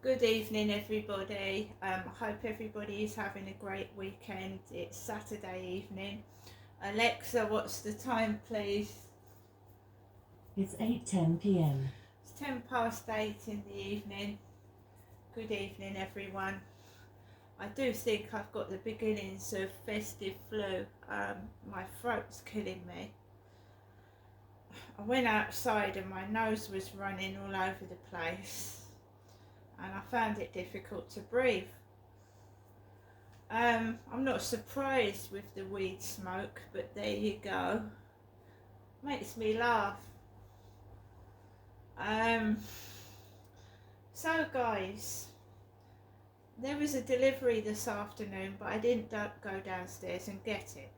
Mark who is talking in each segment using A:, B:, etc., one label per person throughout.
A: Good evening, everybody. I hope everybody is having a great weekend. It's Saturday evening. Alexa, what's the time, please?
B: It's 8:10 p.m.
A: It's 8:10 in the evening. Good evening, everyone. I do think I've got the beginnings of festive flu. My throat's killing me. I went outside and my nose was running all over the place, and I found it difficult to breathe. I'm not surprised with the weed smoke, but there you go. Makes me laugh. So guys, there was a delivery this afternoon, but I didn't go downstairs and get it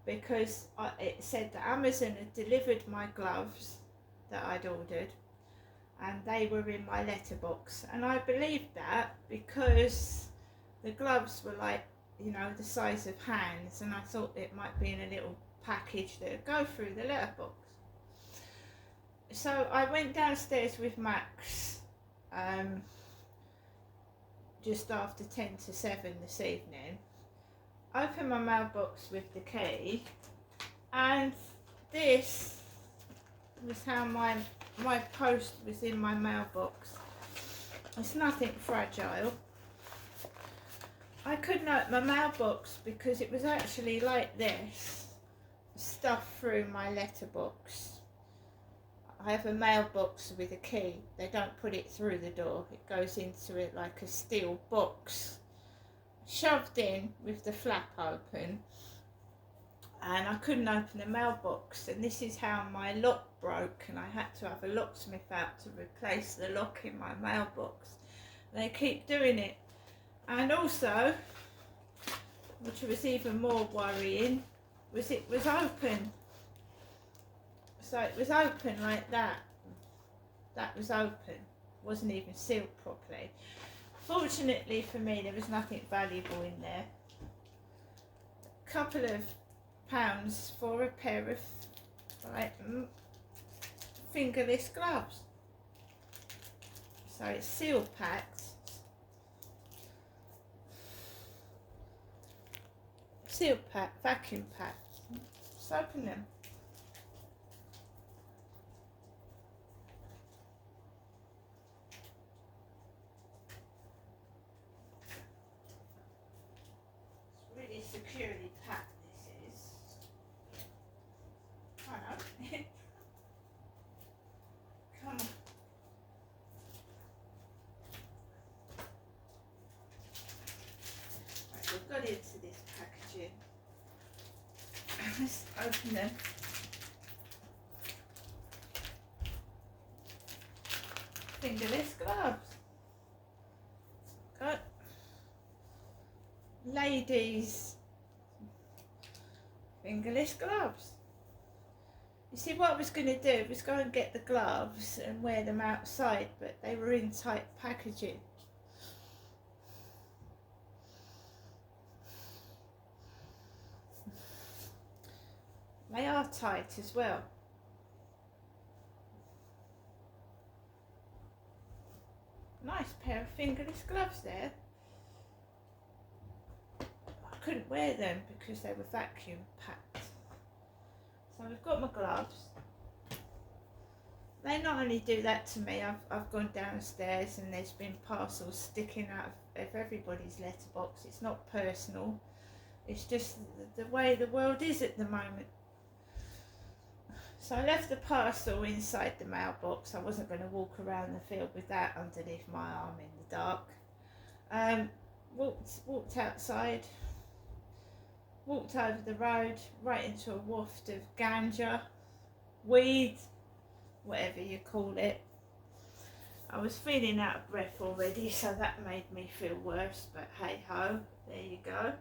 A: because it said that Amazon had delivered my gloves that I'd ordered, and they were in my letterbox, and I believed that because the gloves were like, the size of hands, and I thought it might be in a little package that would go through the letterbox. So I went downstairs with Max just after 10 to 7 this evening, opened my mailbox with the key, and this was how my post was in my mailbox. It's nothing fragile. I couldn't open my mailbox because it was actually like this, stuffed through my letterbox. I have a mailbox with a key. They don't put it through the door. It goes into it like a steel box, shoved in with the flap open, and I couldn't open the mailbox, and this is how my lock broke, and I had to have a locksmith out to replace the lock in my mailbox. They keep doing it. And also, which was even more worrying, was it was open. So it was open like that. That was open. Wasn't even sealed properly. Fortunately for me, there was nothing valuable in there. A couple of pounds for a pair of fingerless gloves. So it's seal packed. Seal pack, vacuum packed. Just open them. It's really securely packed, this is. I know. Come on. Right, we've got into this packaging. Let's open them. Fingerless gloves. Got ladies fingerless gloves. You see, what I was going to do was go and get the gloves and wear them outside, but they were in tight packaging. They are tight as well. Nice pair of fingerless gloves there. I couldn't wear them because they were vacuum packed. So I've got my gloves. They not only do that to me, I've gone downstairs and there's been parcels sticking out of everybody's letterbox. It's not personal. It's just the way the world is at the moment. So I left the parcel inside the mailbox. I wasn't going to walk around the field with that underneath my arm in the dark. Walked outside, walked over the road, right into a waft of ganja, weed, whatever you call it. I was feeling out of breath already, so that made me feel worse, but hey ho, there you go.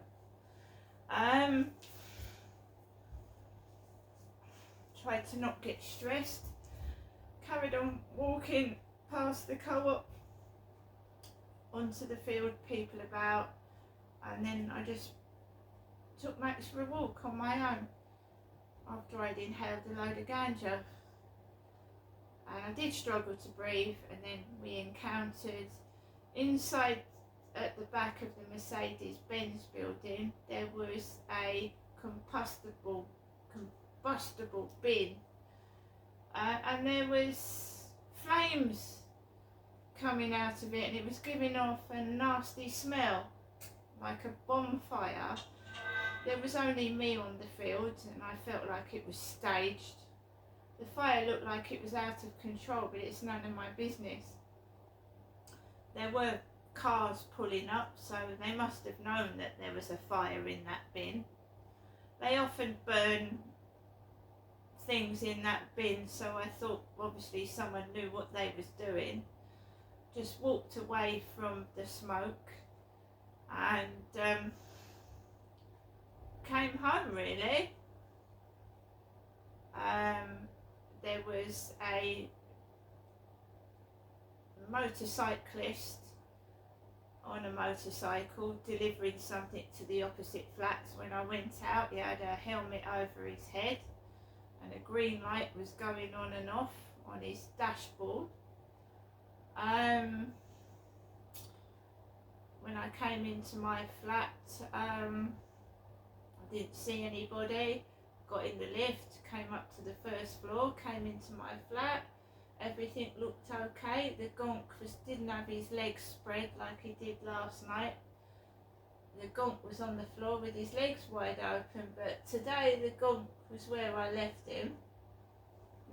A: Tried to not get stressed, carried on walking past the co-op onto the field, people about, and then I just took Max for a walk on my own after I'd inhaled a load of ganja. And I did struggle to breathe, and then we encountered Inside at the back of the Mercedes-Benz building there was a combustible bin, and there was flames coming out of it, and it was giving off a nasty smell like a bonfire. There was only me on the field and I felt like it was staged. The fire looked like it was out of control, but it's none of my business. There were cars pulling up, so they must have known that there was a fire in that bin. They often burn things in that bin, so I thought obviously someone knew what they was doing. Just walked away from the smoke and came home really. There was a motorcyclist on a motorcycle delivering something to the opposite flats. When I went out, he had a helmet over his head and a green light was going on and off on his dashboard. When I came into my flat, I didn't see anybody. Got in the lift, came up to the first floor, came into my flat. Everything looked okay. The gonk didn't have his legs spread like he did last night. The gonk was on the floor with his legs wide open, but today the gonk was where I left him.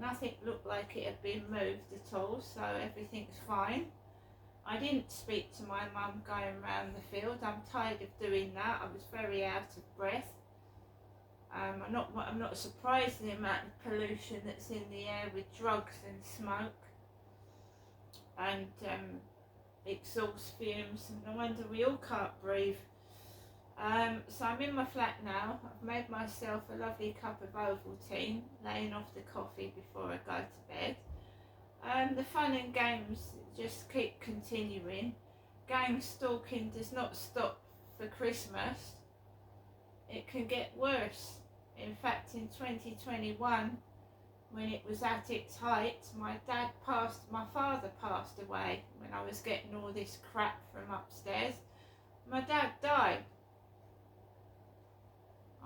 A: Nothing looked like it had been moved at all, so everything's fine. I didn't speak to my mum going round the field. I'm tired of doing that. I was very out of breath. I'm not surprised at the amount of pollution that's in the air with drugs and smoke and exhaust fumes, and no wonder we all can't breathe. So I'm in my flat now. I've made myself a lovely cup of Ovaltine, laying off the coffee before I go to bed. The fun and games just keep continuing. Gang stalking does not stop for Christmas. It can get worse. In fact, in 2021, when it was at its height, my father passed away when I was getting all this crap from upstairs. My dad died.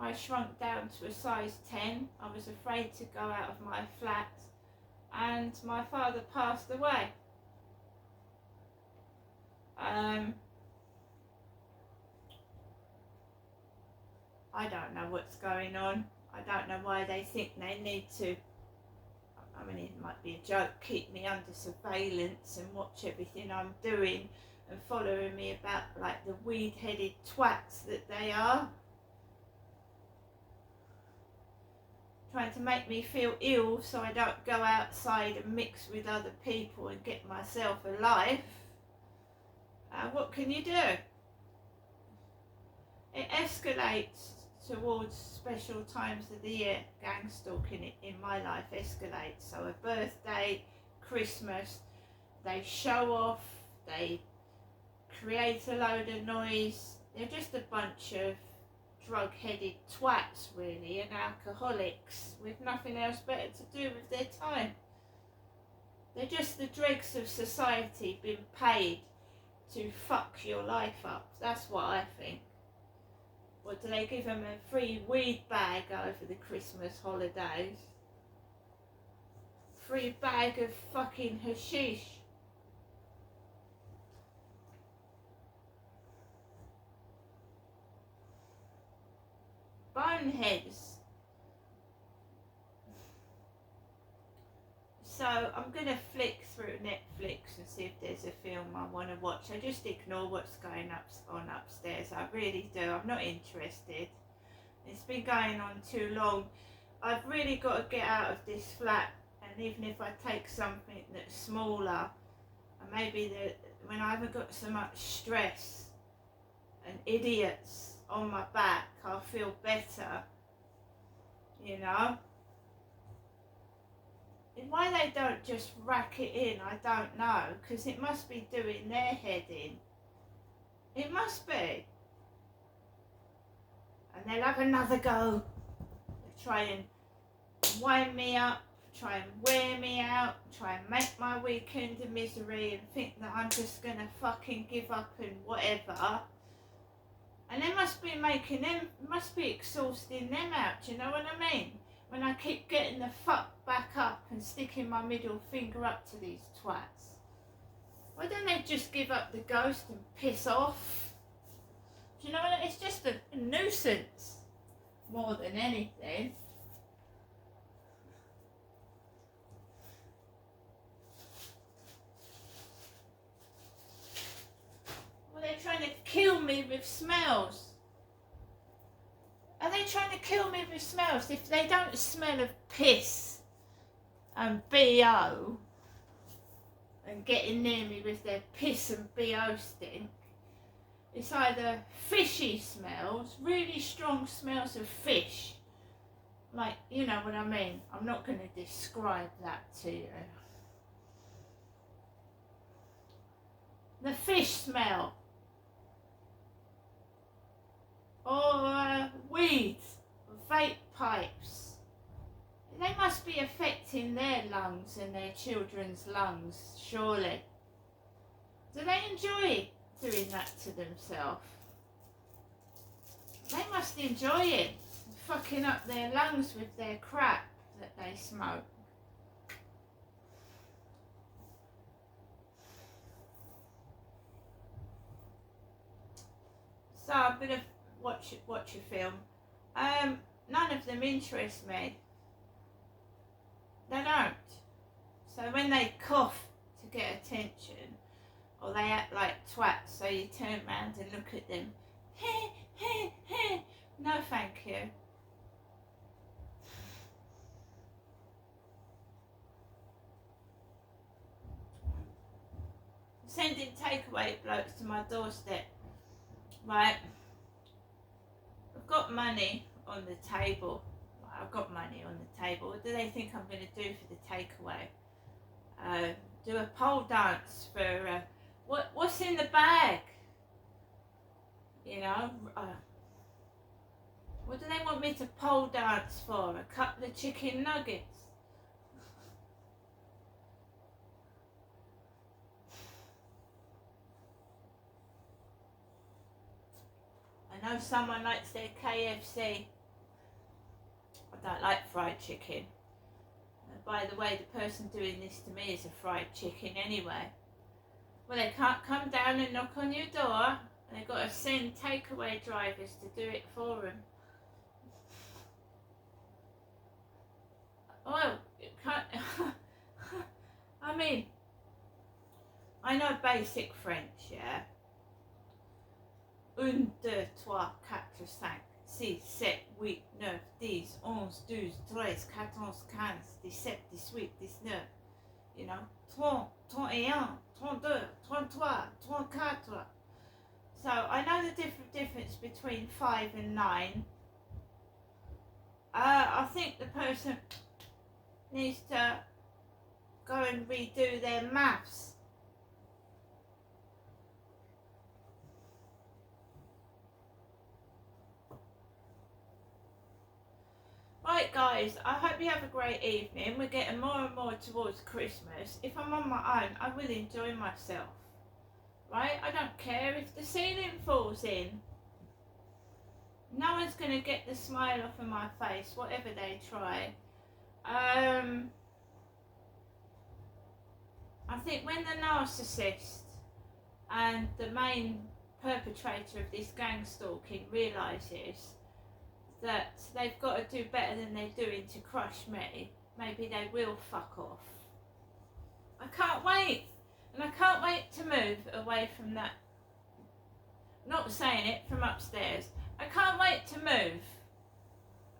A: I shrunk down to a size 10. I was afraid to go out of my flat, and my father passed away. I don't know what's going on. I don't know why they think they need to, I mean, it might be a joke, keep me under surveillance and watch everything I'm doing and following me about like the weed-headed twats that they are. Trying to make me feel ill so I don't go outside and mix with other people and get myself a life. What can you do? It escalates towards special times of the year. Gang stalking in my life escalates. So a birthday, Christmas, they show off, they create a load of noise. They're just a bunch of drug-headed twats really, and alcoholics with nothing else better to do with their time. They're just the dregs of society being paid to fuck your life up. That's what I think. What do they give them, a free weed bag over the Christmas holidays? Free bag of fucking hashish. Boneheads. So I'm going to flick through Netflix and see if there's a film I want to watch. I just ignore what's going on upstairs. I really do. I'm not interested. It's been going on too long. I've really got to get out of this flat, and even if I take something that's smaller, and maybe when I haven't got so much stress and idiots on my back, I'll feel better, you know. Why they don't just rack it in, I don't know, because it must be doing their head in. It must be. And they'll have another go. They'll try and wind me up, try and wear me out, try and make my weekend a misery and think that I'm just going to fucking give up and whatever. And they must be exhausting them out, do you know what I mean? When I keep getting the fuck back up and sticking my middle finger up to these twats. Why don't they just give up the ghost and piss off? Do you know what I mean? It's just a nuisance more than anything. Well, they're trying to kill me with smells. Are they trying to kill me with smells? If they don't smell of piss and BO and getting near me with their piss and BO stink, it's either fishy smells, really strong smells of fish. Like, you know what I mean? I'm not going to describe that to you. The fish smell. Or weeds, vape pipes. They must be affecting their lungs and their children's lungs, surely. Do they enjoy doing that to themselves? They must enjoy it, fucking up their lungs with their crap that they smoke. So I'm going to watch a film. None of them interest me. They don't. So when they cough to get attention, or they act like twats, so you turn around and look at them. No, thank you. Sending takeaway blokes to my doorstep. Right. I've got money on the table. I've got money on the table. What do they think I'm going to do for the takeaway? Do a pole dance for what's in the bag? You know, what do they want me to pole dance for? A couple of chicken nuggets? I know someone likes their KFC. I don't like fried chicken. By the way, the person doing this to me is a fried chicken anyway. Well, they can't come down and knock on your door. They've got to send takeaway drivers to do it for them. Oh, you can't. I mean, I know basic French, yeah? 1, 2, 3, 4, 5, 6, 7, 8, 9, 10, 11, 12, 13, 14, 15, 17, 18, 19, you know, 30, 31, 32, 33, 34. So I know the difference between 5 and 9. I think the person needs to go and redo their maths. Right guys, I hope you have a great evening. We're getting more and more towards Christmas. If I'm on my own, I will enjoy myself. Right? I don't care if the ceiling falls in. No one's going to get the smile off of my face, whatever they try. I think when the narcissist and the main perpetrator of this gang stalking realises that they've got to do better than they're doing to crush me, maybe they will fuck off. I can't wait. And I can't wait to move away from that. Not saying it, from upstairs. I can't wait to move.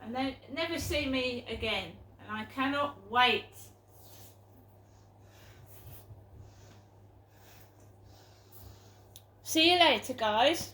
A: And then never see me again. And I cannot wait. See you later, guys.